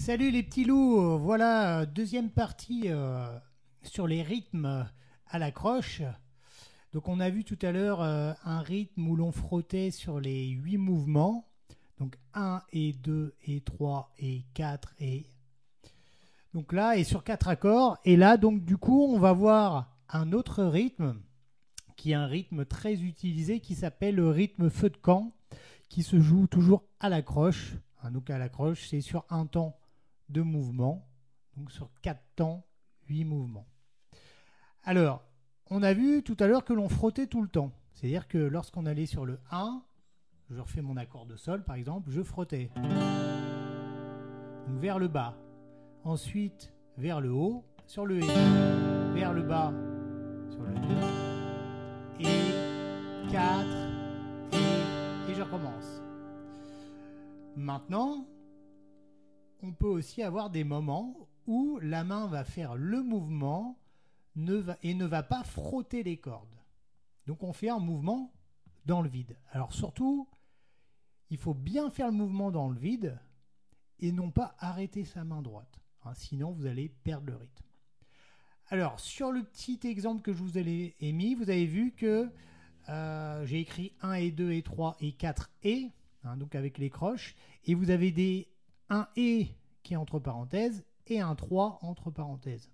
Salut les petits loups, voilà, deuxième partie sur les rythmes à la croche. Donc on a vu tout à l'heure un rythme où l'on frottait sur les 8 mouvements. Donc 1 et 2 et 3 et 4 et... Donc là, et sur 4 accords. Et là, donc du coup, on va voir un autre rythme qui est un rythme très utilisé qui s'appelle le rythme feu de camp, qui se joue toujours à la croche. Donc à la croche, c'est sur un temps de mouvement, donc sur 4 temps, 8 mouvements. Alors, on a vu tout à l'heure que l'on frottait tout le temps. C'est-à-dire que lorsqu'on allait sur le 1, je refais mon accord de sol par exemple, je frottais. Donc vers le bas. Ensuite, vers le haut, sur le et. Vers le bas, sur le 2. Et 4. Et je recommence. Maintenant, on peut aussi avoir des moments où la main va faire le mouvement et ne va pas frotter les cordes. Donc on fait un mouvement dans le vide. Alors surtout, il faut bien faire le mouvement dans le vide et non pas arrêter sa main droite. Sinon, vous allez perdre le rythme. Alors, sur le petit exemple que je vous ai mis, vous avez vu que j'ai écrit 1 et 2 et 3 et 4 et, donc avec les croches, et vous avez des 1 et qui est entre parenthèses et un 3 entre parenthèses.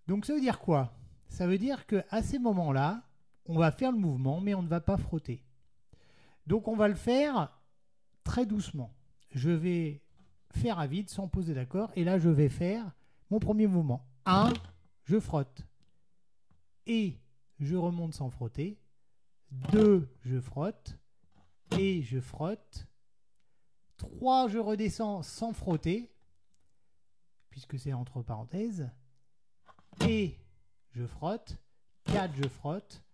Donc ça veut dire quoi? Ça veut dire qu'à ces moments-là, on va faire le mouvement, mais on ne va pas frotter. Donc on va le faire très doucement. Je vais faire à vide sans poser d'accord, et là je vais faire mon premier mouvement. 1, je frotte. Et je remonte sans frotter. 2, je frotte. Et je frotte. 3, je redescends sans frotter, puisque c'est entre parenthèses. Et je frotte. 4, je frotte.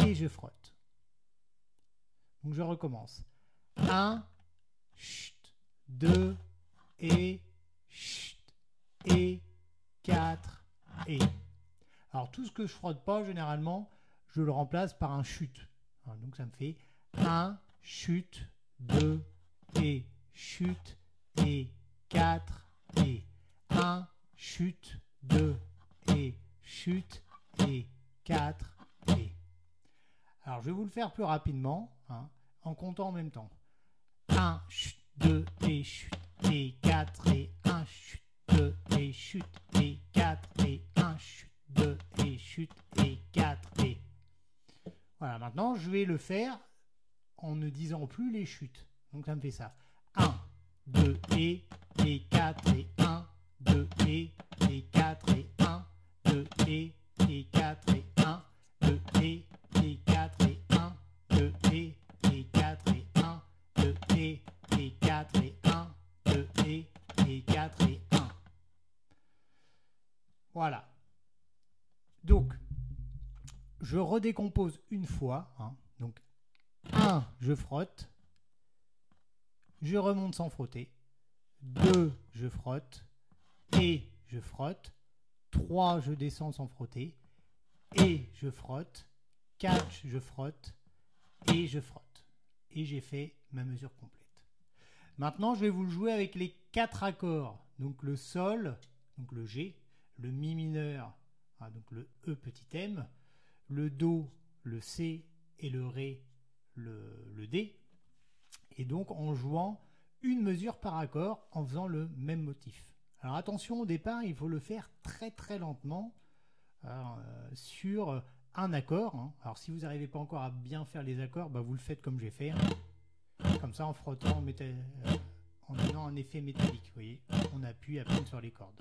Et je frotte. Donc je recommence. 1, chut, 2, et, chut, et, 4, et. Alors tout ce que je frotte pas, généralement, je le remplace par un chut. Donc ça me fait 1, chut, 2, et, chut, et, 4, et. 1, chut, 2, et, chut, et, 4, et. Alors je vais vous le faire plus rapidement, en comptant en même temps. 1, chut, 2, et, chut, et, 4, et, 1, chut, 2, et, chut, et, 4, et, 1, chut, 2, et, chut, et, 4, et. Voilà, maintenant je vais le faire en ne disant plus les chutes. Donc ça me fait ça. 1, 2, et 4, et 1, 2, et 4, et 1, 2, et 4, et 1, 2, et 4, et 1, 2, et 4, et 1, 2, et 4, et 1, 2, et 4, et 1. Voilà. Donc, je redécompose une fois. Donc, 1, je frotte. Je remonte sans frotter. 2, je frotte. Et je frotte. 3, je descends sans frotter. Et je frotte. 4, je frotte. Et je frotte. Et j'ai fait ma mesure complète. Maintenant, je vais vous le jouer avec les 4 accords. Donc le sol, donc le G, le Mi mineur, donc le E petit m, le Do, le C et le Ré, le D. Et donc en jouant une mesure par accord en faisant le même motif. Alors attention, au départ, il faut le faire très très lentement sur un accord. Alors si vous n'arrivez pas encore à bien faire les accords, vous le faites comme j'ai fait. Comme ça, en frottant, en donnant un effet métallique. Vous voyez, on appuie à peine sur les cordes.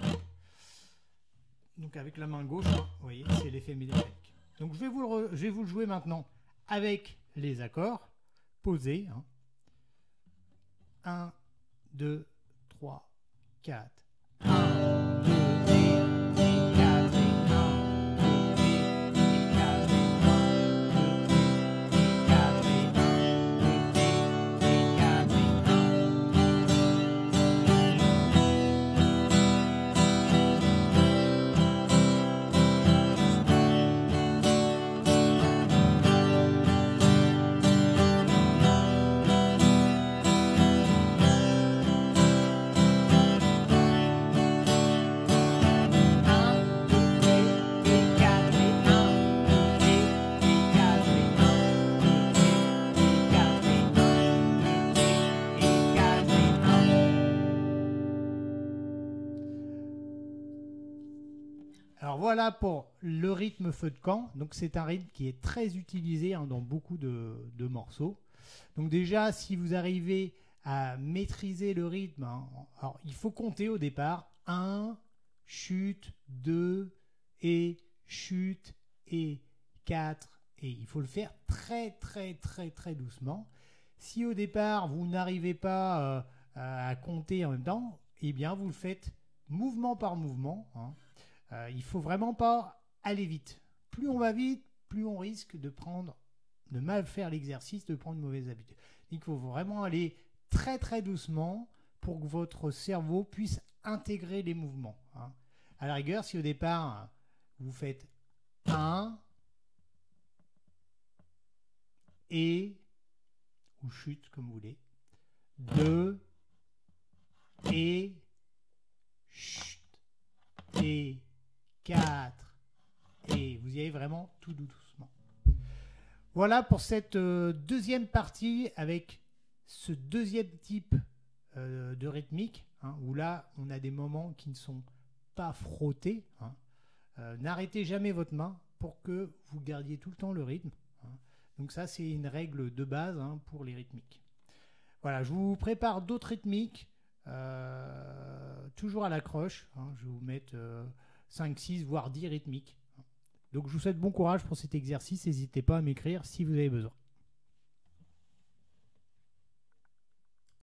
Donc avec la main gauche, vous voyez, c'est l'effet métallique. Donc je vais vous le jouer maintenant avec les accords posés. 1, 2, 3, 4. 1, 2, et 4, et 1, 2, et 4, et 1, 2, et 4, et 1, 2, et 4, et 1. Alors voilà pour le rythme feu de camp. Donc c'est un rythme qui est très utilisé dans beaucoup de morceaux. Donc déjà, si vous arrivez à maîtriser le rythme, alors il faut compter au départ 1, chute, 2, et chute, et 4. Et il faut le faire très très très très doucement. Si au départ vous n'arrivez pas à compter en même temps, eh bien vous le faites mouvement par mouvement. Il ne faut vraiment pas aller vite. Plus on va vite, plus on risque de mal faire l'exercice, de prendre une mauvaise habitude. Il faut vraiment aller très très doucement pour que votre cerveau puisse intégrer les mouvements. À la rigueur, si au départ vous faites 1 et ou chute comme vous voulez, 2 et chute et 4 et vous y allez vraiment tout doucement. Voilà pour cette deuxième partie avec ce deuxième type de rythmique, où là on a des moments qui ne sont pas frottés. N'arrêtez jamais votre main pour que vous gardiez tout le temps le rythme. Donc ça c'est une règle de base pour les rythmiques. Voilà, je vous prépare d'autres rythmiques, toujours à l'accroche. Je vais vous mettre 5, 6, voire 10 rythmiques. Donc je vous souhaite bon courage pour cet exercice. N'hésitez pas à m'écrire si vous avez besoin.